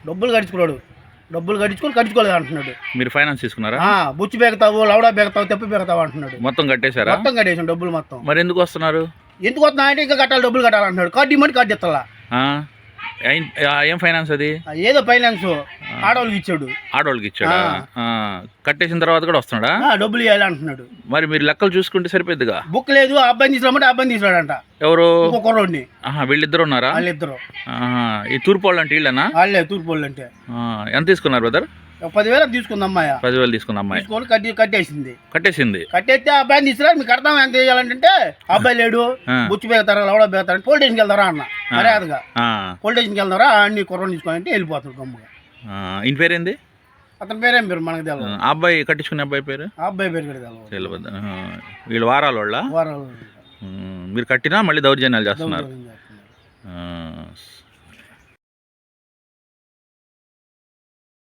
డబ్బులు కట్టించుకోలేదు అంటున్నాడు. మీరు ఫైనాన్స్ తీసుకున్నారా? బుచ్చి బేగతావు, లవడా బేగతావు, తెప్పి బేగతావు అంటున్నాడు. మొత్తం కట్టేశారా? మొత్తం కట్టేసాం డబ్బులు మొత్తం. మరి ఎందుకు వస్తున్నారు? ఎందుకు వస్తున్నా అంటే ఇంకా కట్టాలి, డబ్బులు కట్టాలంటున్నాడు. కార్డు ఇమ్మని కార్డు ఇస్తా. ఏం ఫైనాన్స్ అది? ఏదో ఫైనాన్స్ ఆడవాళ్ళకి ఇచ్చాడు. ఆడవాళ్ళకి ఇచ్చాడా? కట్టేసిన తర్వాత కూడా వస్తున్నాడా? డబ్బులు ఇవ్వాలి అంటున్నాడు. మరి మీరు లెక్కలు చూసుకుంటే సరిపోద్దిగా. బుక్ లేదు, ఆ అబ్బాయిని తీసుకురామంటే అబ్బాయిని తీసుకురాడంట. ఎవరు? కుర్రోడిని. వీళ్ళిద్దరు ఉన్నారా? వాళ్ళిద్దరు. ఈ తూర్పు వాళ్ళు అంటే వీళ్ళనా? వాళ్ళే తూర్పు వాళ్ళు అంటే. ఎంత తీసుకున్నారు బ్రదర్? 10,000 తీసుకుంది అమ్మాయి. 10,000 తీసుకుంది అమ్మాయి. కట్టేసింది. కట్టేస్తే ఆ అబ్బాయిని తీసుకురా, మీకు కడతాం ఎంత చేయాలంటే అబ్బాయి లేడు, బుచ్చి బేగతారా, లవడా బేగతారా, పోలీస్ స్టేషన్కి వెళ్తారా అన్న మర్యాదగా. పోలీస్ స్టేషన్కి వెళ్తారా, అన్ని కుర్రలు తీసుకోవాలంటే వెళ్ళిపోతాడు గమ్ముగా. ఈయన పేరేంది? అతని పేరేం పేరు మనకు తెలియదు. అబ్బాయి కట్టించుకునే అబ్బాయి పేరు? ఆ అబ్బాయి పేరు కూడా తెలియదు. వీళ్ళు వారాల వాళ్ళ? వారాలు. మీరు కట్టినా మళ్ళీ దౌర్జన్యాలు చేస్తున్నారు.